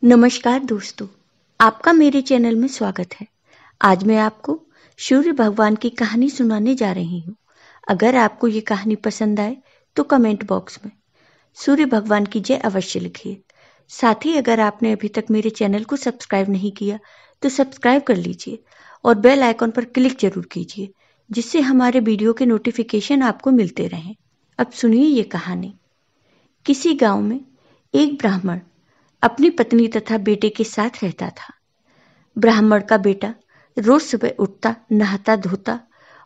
नमस्कार दोस्तों, आपका मेरे चैनल में स्वागत है। आज मैं आपको सूर्य भगवान की कहानी सुनाने जा रही हूँ। अगर आपको ये कहानी पसंद आए तो कमेंट बॉक्स में सूर्य भगवान की जय अवश्य लिखिए। साथ ही अगर आपने अभी तक मेरे चैनल को सब्सक्राइब नहीं किया तो सब्सक्राइब कर लीजिए और बेल आइकॉन पर क्लिक जरूर कीजिए, जिससे हमारे वीडियो के नोटिफिकेशन आपको मिलते रहें। अब सुनिए ये कहानी। किसी गांव में एक ब्राह्मण अपनी पत्नी तथा बेटे के साथ रहता था। ब्राह्मण का बेटा रोज सुबह उठता, नहाता धोता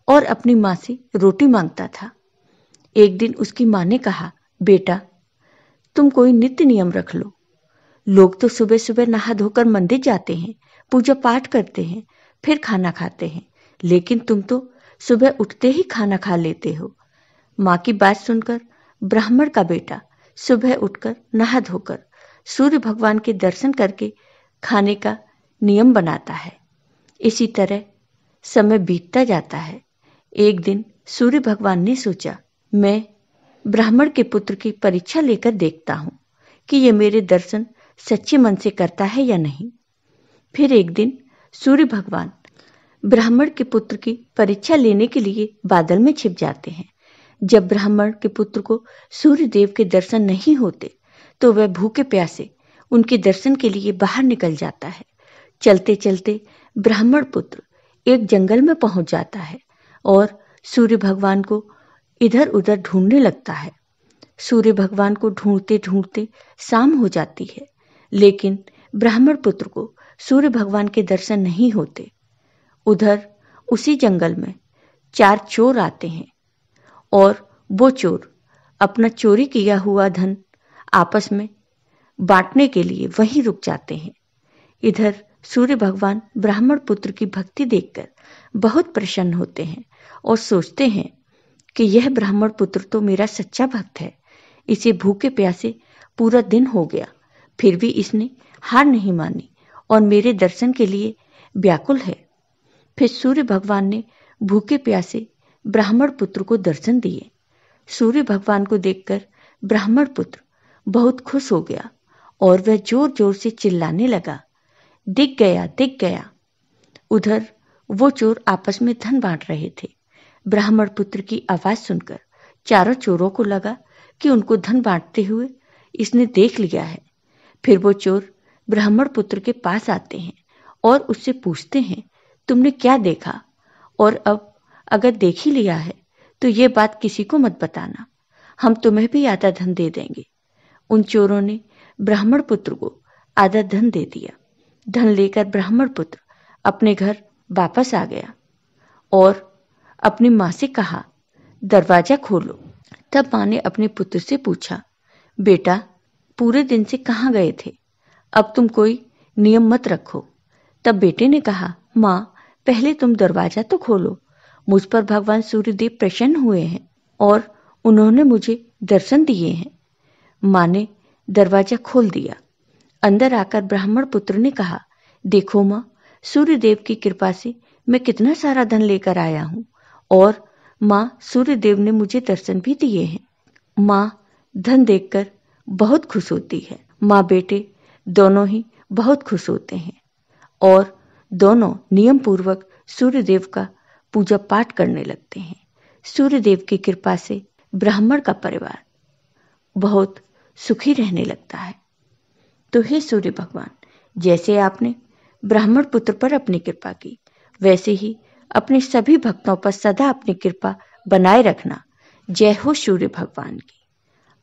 और अपनी माँ से रोटी मांगता था। एक दिन उसकी माँ ने कहा, बेटा तुम कोई नित्य नियम रख लो। लोग तो सुबह सुबह नहा धोकर मंदिर जाते हैं, पूजा पाठ करते हैं, फिर खाना खाते हैं, लेकिन तुम तो सुबह उठते ही खाना खा लेते हो। माँ की बात सुनकर ब्राह्मण का बेटा सुबह उठकर नहा धोकर सूर्य भगवान के दर्शन करके खाने का नियम बनाता है। इसी तरह समय बीतता जाता है। एक दिन सूर्य भगवान ने सोचा, मैं ब्राह्मण के पुत्र की परीक्षा लेकर देखता हूं कि ये मेरे दर्शन सच्चे मन से करता है या नहीं। फिर एक दिन सूर्य भगवान ब्राह्मण के पुत्र की परीक्षा लेने के लिए बादल में छिप जाते हैं। जब ब्राह्मण के पुत्र को सूर्य देव के दर्शन नहीं होते तो वह भूखे प्यासे उनके दर्शन के लिए बाहर निकल जाता है। चलते चलते ब्राह्मण पुत्र एक जंगल में पहुंच जाता है और सूर्य भगवान को इधर उधर ढूंढने लगता है। सूर्य भगवान को ढूंढते ढूंढते शाम हो जाती है, लेकिन ब्राह्मण पुत्र को सूर्य भगवान के दर्शन नहीं होते। उधर उसी जंगल में 4 चोर आते हैं और वो चोर अपना चोरी किया हुआ धन आपस में बांटने के लिए वहीं रुक जाते हैं। इधर सूर्य भगवान ब्राह्मण पुत्र की भक्ति देखकर बहुत प्रसन्न होते हैं और सोचते हैं कि यह ब्राह्मण पुत्र तो मेरा सच्चा भक्त है। इसे भूखे प्यासे पूरा दिन हो गया, फिर भी इसने हार नहीं मानी और मेरे दर्शन के लिए व्याकुल है। फिर सूर्य भगवान ने भूखे प्यासे ब्राह्मण पुत्र को दर्शन दिए। सूर्य भगवान को देखकर ब्राह्मण पुत्र बहुत खुश हो गया और वह जोर जोर से चिल्लाने लगा, दिख गया, दिख गया। उधर वो चोर आपस में धन बांट रहे थे। ब्राह्मण पुत्र की आवाज सुनकर चारों चोरों को लगा कि उनको धन बांटते हुए इसने देख लिया है। फिर वो चोर ब्राह्मण पुत्र के पास आते हैं और उससे पूछते हैं, तुमने क्या देखा? और अब अगर देख ही लिया है तो ये बात किसी को मत बताना, हम तुम्हें भी आधा धन दे देंगे। उन चोरों ने ब्राह्मण पुत्र को आधा धन दे दिया। धन लेकर ब्राह्मण पुत्र अपने घर वापस आ गया और अपनी माँ से कहा, दरवाजा खोलो। तब माँ ने अपने पुत्र से पूछा, बेटा पूरे दिन से कहाँ गए थे? अब तुम कोई नियम मत रखो। तब बेटे ने कहा, माँ पहले तुम दरवाजा तो खोलो। मुझ पर भगवान सूर्यदेव प्रसन्न हुए हैं और उन्होंने मुझे दर्शन दिए हैं। माँ ने दरवाजा खोल दिया। अंदर आकर ब्राह्मण पुत्र ने कहा, देखो माँ, सूर्यदेव की कृपा से मैं कितना सारा धन लेकर आया हूँ और माँ सूर्यदेव ने मुझे दर्शन भी दिए हैं। माँ धन देखकर बहुत खुश होती है। माँ बेटे दोनों ही बहुत खुश होते हैं और दोनों नियम पूर्वक सूर्यदेव का पूजा पाठ करने लगते हैं। सूर्यदेव की कृपा से ब्राह्मण का परिवार बहुत सुखी रहने लगता है। तो हे सूर्य भगवान, जैसे आपने ब्राह्मण पुत्र पर अपनी कृपा की, वैसे ही अपने सभी भक्तों पर सदा अपनी कृपा बनाए रखना। जय हो सूर्य भगवान की।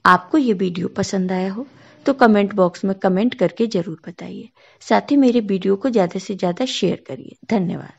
आपको ये वीडियो पसंद आया हो तो कमेंट बॉक्स में कमेंट करके जरूर बताइए। साथ ही मेरे वीडियो को ज़्यादा से ज़्यादा शेयर करिए। धन्यवाद।